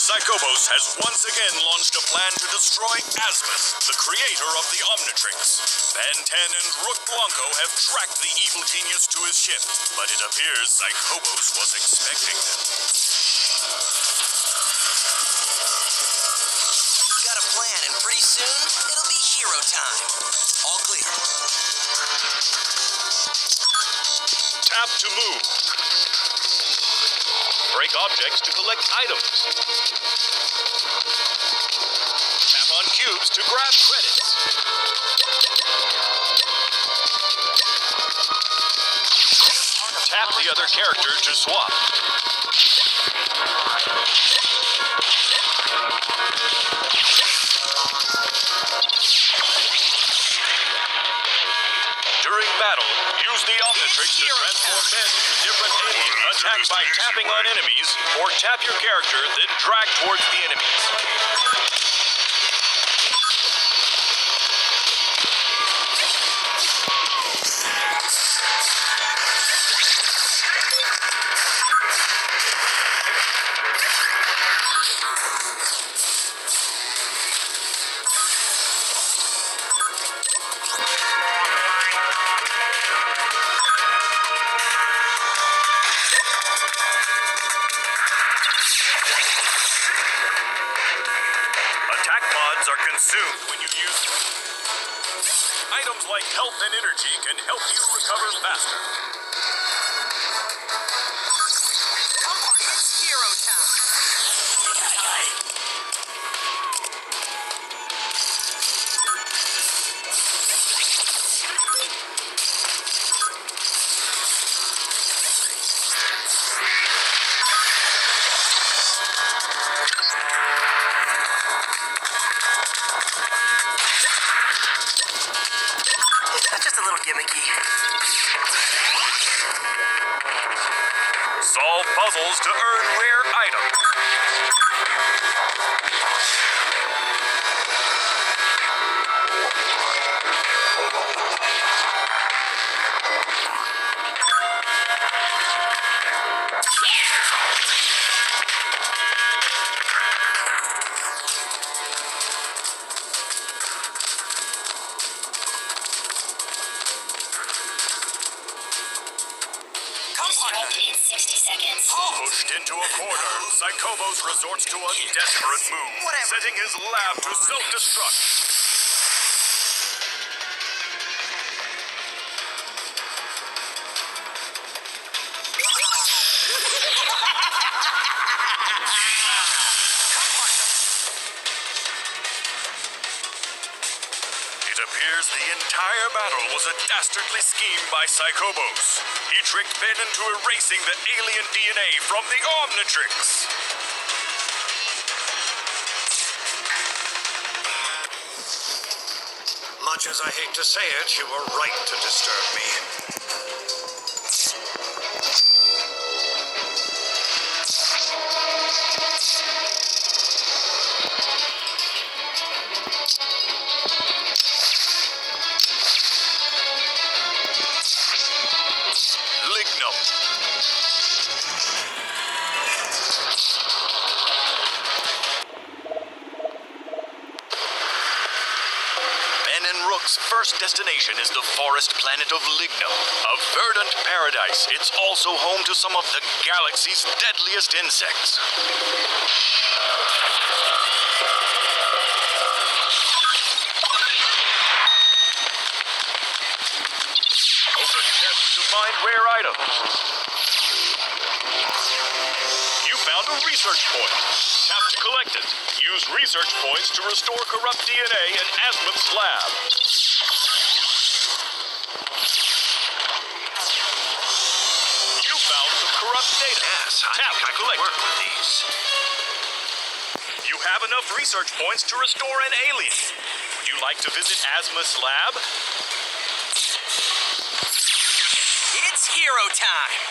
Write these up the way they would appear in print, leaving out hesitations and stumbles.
Psychobos has once again launched a plan to destroy Asmus, the creator of the Omnitrix. Ben 10 and Rook Blanco have tracked the evil genius to his ship, but it appears Psychobos was expecting them. Got a plan, and pretty soon, it'll be hero time. All clear. Tap to move. Break objects to collect items. Tap on cubes to grab credits. Tap the other character to swap. During battle, use the Omnitrix to transform men into different aliens attacked by tapping on enemies, or tap your character, then drag towards the enemies. Attack mods are consumed when you use them. Items like health and energy can help you recover faster. Come on, it's hero time. That's just a little gimmicky. Solve puzzles to earn rare items. In 60 seconds. Pushed into a corner, Psychobos resorts to a desperate move, setting his lab to self-destruct. It appears the entire battle was a dastardly scheme by Psychobos. He tricked Ben into erasing the alien DNA from the Omnitrix. Much as I hate to say it, you were right to disturb me. Lignum. Ben and Rook's first destination is the forest planet of Lignum, a verdant paradise. It's also home to some of the galaxy's deadliest insects. Open chests to find rare items. You found a research point. Tap to collect it. Use research points to restore corrupt DNA in Asmuth's lab. You found some corrupt data. Yes, I Tap think to I can collect work it. with these. You have enough research points to restore an alien. Would you like to visit Asmuth's lab? It's hero time.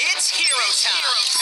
It's hero time.